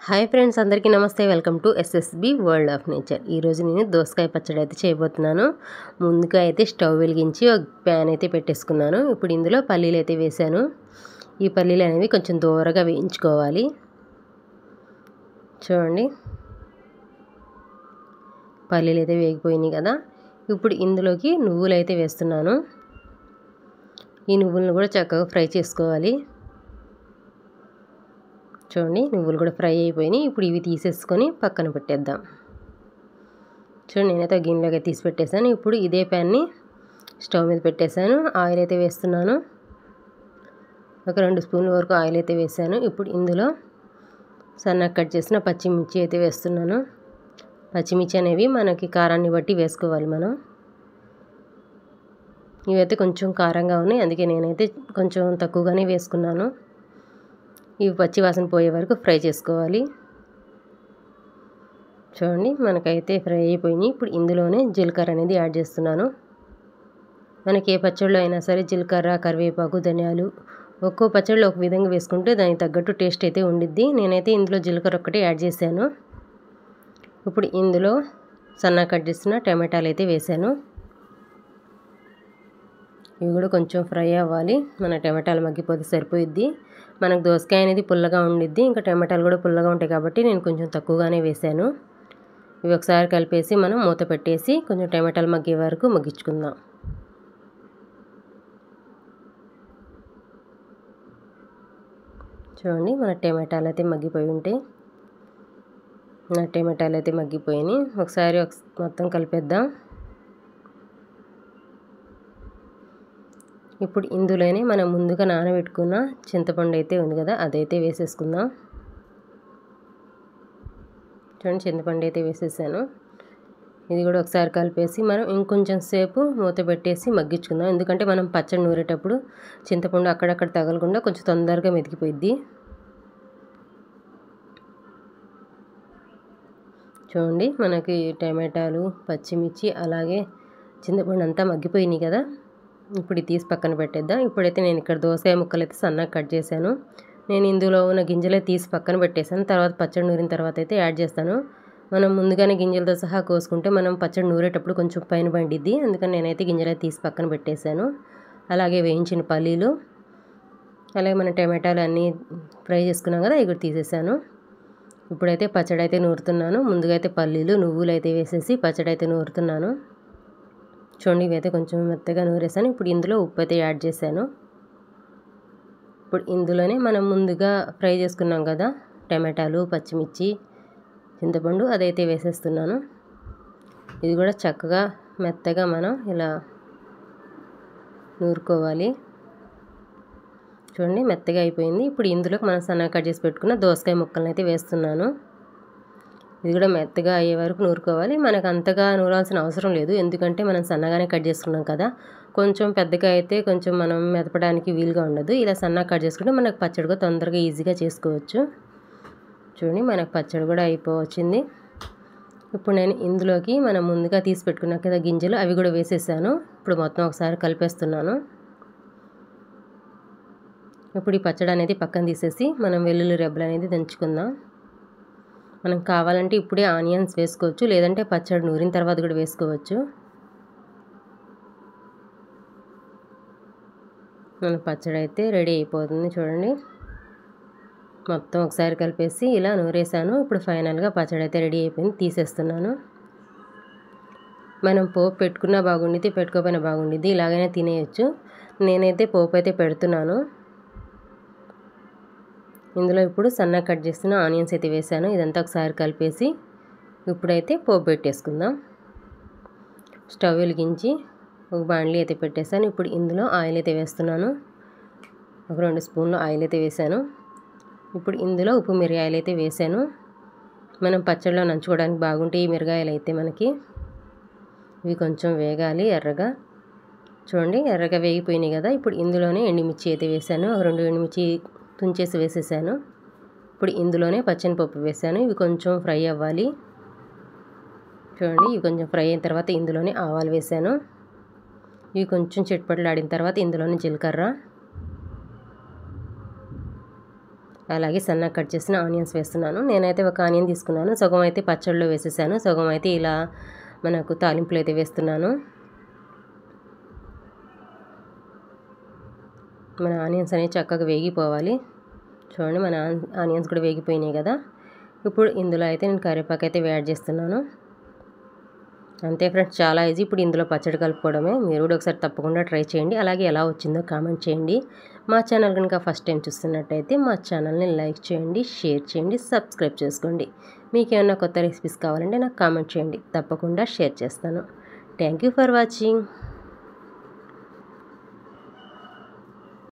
Hi friends, అందరికీ నమస్తే. Welcome to SSB world of nature. ఈరోజు నేను దోసకాయ పచ్చడి అయితే చేయబోతున్నాను. ముందుగా అయితే స్టవ్ వెలిగించి ఒక ప్యాన్ అయితే పెట్టేసుకున్నాను. ఇప్పుడు ఇందులో పల్లీలు అయితే వేసాను. ఈ పల్లీలు అనేవి కొంచెం దూరగా వేయించుకోవాలి. చూడండి, పల్లీలు అయితే వేగిపోయినాయి కదా. ఇప్పుడు ఇందులోకి నువ్వులు అయితే వేస్తున్నాను. ఈ నువ్వులను కూడా చక్కగా ఫ్రై చేసుకోవాలి. చూడండి, నువ్వులు కూడా ఫ్రై అయిపోయినాయి. ఇప్పుడు ఇవి తీసేసుకొని పక్కన పెట్టేద్దాం. చూడండి, నేనైతే గిన్నెలోకి తీసి పెట్టేశాను. ఇప్పుడు ఇదే ప్యాన్ని స్టవ్ మీద పెట్టేశాను. ఆయిల్ అయితే వేస్తున్నాను. ఒక 2 స్పూన్ల వరకు ఆయిల్ అయితే వేసాను. ఇప్పుడు ఇందులో సన్నగా కట్ చేసిన పచ్చిమిర్చి అయితే వేస్తున్నాను. పచ్చిమిర్చి అనేవి మనకి కారాన్ని బట్టి వేసుకోవాలి మనం. ఇవైతే కొంచెం కారంగా ఉన్నాయి, అందుకే నేనైతే కొంచెం తక్కువగానే వేసుకున్నాను. ఇవి పచ్చి వాసన పోయే వరకు ఫ్రై చేసుకోవాలి. చూడండి, మనకైతే ఫ్రై అయిపోయినాయి. ఇప్పుడు ఇందులోనే జీలకర్ర అనేది యాడ్ చేస్తున్నాను. మనకి ఏ పచ్చడిలో అయినా సరే జీలకర్ర, కరివేపాకు, ధనియాలు ఒక్కో పచ్చడిలో ఒక విధంగా వేసుకుంటే దానికి తగ్గట్టు టేస్ట్ అయితే ఉండిద్ది. నేనైతే ఇందులో జీలకర్ర ఒక్కటే యాడ్ చేశాను. ఇప్పుడు ఇందులో సన్నగా కట్ చేసిన టమాటాలు అయితే వేసాను. ఇవి కూడా కొంచెం ఫ్రై అవ్వాలి. మన టమాటాలు మగ్గిపోతే సరిపోయిద్ది. మనకు దోసకాయ అనేది పుల్లగా ఉండిద్ది, ఇంకా టమాటాలు కూడా పుల్లగా ఉంటాయి కాబట్టి నేను కొంచెం తక్కువగానే వేసాను. ఇవి ఒకసారి కలిపేసి మనం మూత పెట్టేసి కొంచెం టమాటాలు మగ్గే వరకు మగ్గించుకుందాం. చూడండి, మన టమాటాలు అయితే మగ్గిపోయి ఉంటాయి. నా టమాటాలు అయితే మగ్గిపోయినాయి. ఒకసారి మొత్తం కలిపేద్దాం. ఇప్పుడు ఇందులోనే మనం ముందుగా నానబెట్టుకున్న చింతపండు అయితే ఉంది కదా, అదైతే వేసేసుకుందాం. చూడండి, చింతపండు అయితే వేసేసాను. ఇది కూడా ఒకసారి కలిపేసి మనం ఇంకొంచెం సేపు మూత పెట్టేసి మగ్గించుకుందాం. ఎందుకంటే మనం పచ్చడి నూరేటప్పుడు చింతపండు అక్కడక్కడ తగలకుండా కొంచెం తొందరగా మెదిగిపోయిద్ది. చూడండి, మనకి టమాటాలు, పచ్చిమిర్చి అలాగే చింతపండు అంతా మగ్గిపోయినాయి కదా. ఇప్పుడు ఇది తీసి పక్కన పెట్టేద్దాం. ఇప్పుడైతే నేను ఇక్కడ దోసకాయ ముక్కలు అయితే సన్నగా కట్ చేశాను. నేను ఇందులో ఉన్న గింజలే తీసి పక్కన పెట్టేశాను. తర్వాత పచ్చడి నూరిన తర్వాత అయితే యాడ్ చేస్తాను. మనం ముందుగానే గింజలతో సహా కోసుకుంటే మనం పచ్చడి నూరేటప్పుడు కొంచెం పైన పండిద్ది. అందుకని నేనైతే గింజలే తీసి పక్కన పెట్టేశాను. అలాగే వేయించిన పల్లీలు, అలాగే మన టమాటాలు అన్నీ ఫ్రై చేసుకున్నాం కదా, ఇవి తీసేసాను. ఇప్పుడైతే పచ్చడి అయితే నూరుతున్నాను. ముందుగా అయితే పల్లీలు, నువ్వులు అయితే వేసేసి పచ్చడి అయితే నూరుతున్నాను. చూడండి, ఇవైతే కొంచెం మెత్తగా నూరేసాను. ఇప్పుడు ఇందులో ఉప్పు అయితే యాడ్ చేశాను. ఇప్పుడు ఇందులోనే మనం ముందుగా ఫ్రై చేసుకున్నాం కదా టమాటాలు, పచ్చిమిర్చి, చింతపండు, అదైతే వేసేస్తున్నాను. ఇది కూడా చక్కగా మెత్తగా మనం ఇలా నూరుకోవాలి. చూడండి, మెత్తగా అయిపోయింది. ఇప్పుడు ఇందులోకి మనం సన్నగా కట్ చేసి పెట్టుకున్న దోసకాయ ముక్కలను అయితే వేస్తున్నాను. ఇది కూడా మెత్తగా అయ్యే వరకు నూరుకోవాలి. మనకు అంతగా నూరాల్సిన అవసరం లేదు, ఎందుకంటే మనం సన్నగానే కట్ చేసుకున్నాం కదా. కొంచెం పెద్దగా అయితే కొంచెం మనం మెదపడానికి వీలుగా ఉండదు. ఇలా సన్నగా కట్ చేసుకుంటే మనకు పచ్చడి కూడా తొందరగా ఈజీగా చేసుకోవచ్చు. చూడండి, మనకు పచ్చడి కూడా అయిపోవచ్చింది. ఇప్పుడు నేను ఇందులోకి మనం ముందుగా తీసి పెట్టుకున్నాం కదా గింజలు, అవి కూడా వేసేసాను. ఇప్పుడు మొత్తం ఒకసారి కలిపేస్తున్నాను. ఇప్పుడు ఈ పచ్చడి అనేది పక్కన తీసేసి మనం వెల్లుల్లి రెబ్బలు అనేది దంచుకుందాం. మనం కావాలంటే ఇప్పుడే ఆనియన్స్ వేసుకోవచ్చు, లేదంటే పచ్చడి నూరిన తర్వాత కూడా వేసుకోవచ్చు. మన పచ్చడి అయితే రెడీ అయిపోతుంది. చూడండి, మొత్తం ఒకసారి కలిపేసి ఇలా నూరేసాను. ఇప్పుడు ఫైనల్గా పచ్చడి అయితే రెడీ అయిపోయింది, తీసేస్తున్నాను. మనం పోపు పెట్టుకున్నా బాగుండిద్ది, పెట్టుకోకపోయినా బాగుండిద్ది, ఇలాగైనా తినేయచ్చు. నేనైతే పోపు అయితే పెడుతున్నాను. ఇందులో ఇప్పుడు సన్నగా కట్ చేసిన ఆనియన్స్ అయితే వేసాను. ఇదంతా ఒకసారి కలిపేసి ఇప్పుడైతే పోపు పెట్టేసుకుందాం. స్టవ్ వెలిగించి ఒక బాండ్లీ అయితే పెట్టేసాను. ఇప్పుడు ఇందులో ఆయిల్ అయితే వేస్తున్నాను. ఒక 2 స్పూన్లు ఆయిల్ అయితే వేసాను. ఇప్పుడు ఇందులో ఉప్పు మిరియాయలు అయితే వేసాను. మనం పచ్చడిలో నంచుకోవడానికి బాగుంటాయి ఈ మిరగాయలు అయితే మనకి. ఇవి కొంచెం వేగాలి ఎర్రగా. చూడండి, ఎర్రగా వేగిపోయినాయి కదా. ఇప్పుడు ఇందులోనే ఎండుమిర్చి అయితే వేసాను. ఒక 2 ఎండుమిర్చి తుంచేసి వేసేసాను. ఇప్పుడు ఇందులోనే పచ్చనిపప్పు వేసాను. ఇవి కొంచెం ఫ్రై అవ్వాలి. చూడండి, ఇవి కొంచెం ఫ్రై అయిన తర్వాత ఇందులోనే ఆవాలు వేసాను. ఇవి కొంచెం చిట్పటలాడిన తర్వాత ఇందులోనే జీలకర్ర, అలాగే సన్నగా కట్ చేసిన ఆనియన్స్ వేస్తున్నాను. నేనైతే ఒక ఆనియన్ తీసుకున్నాను, సగం అయితే పచ్చడిలో వేసేసాను, సగం అయితే ఇలా మనకు తాలింపులు అయితే వేస్తున్నాను. మన ఆనియన్స్ అనేవి చక్కగా వేగిపోవాలి. చూడండి మన ఆనియన్స్ కూడా వేగిపోయినాయి కదా. ఇప్పుడు ఇందులో అయితే నేను కరివేపాకు అయితే యాడ్ చేస్తున్నాను. అంతే ఫ్రెండ్స్, చాలా ఈజీ. ఇప్పుడు ఇందులో పచ్చడి కలుపుకోవడమే. మీరు కూడా ఒకసారి తప్పకుండా ట్రై చేయండి. అలాగే ఎలా వచ్చిందో కామెంట్ చేయండి. మా ఛానల్ కనుక ఫస్ట్ టైం చూస్తున్నట్టయితే మా ఛానల్ని లైక్ చేయండి, షేర్ చేయండి, సబ్స్క్రైబ్ చేసుకోండి. మీకు ఏమైనా కొత్త రెసిపీస్ కావాలంటే నాకు కామెంట్ చేయండి, తప్పకుండా షేర్ చేస్తాను. Thank you for watching.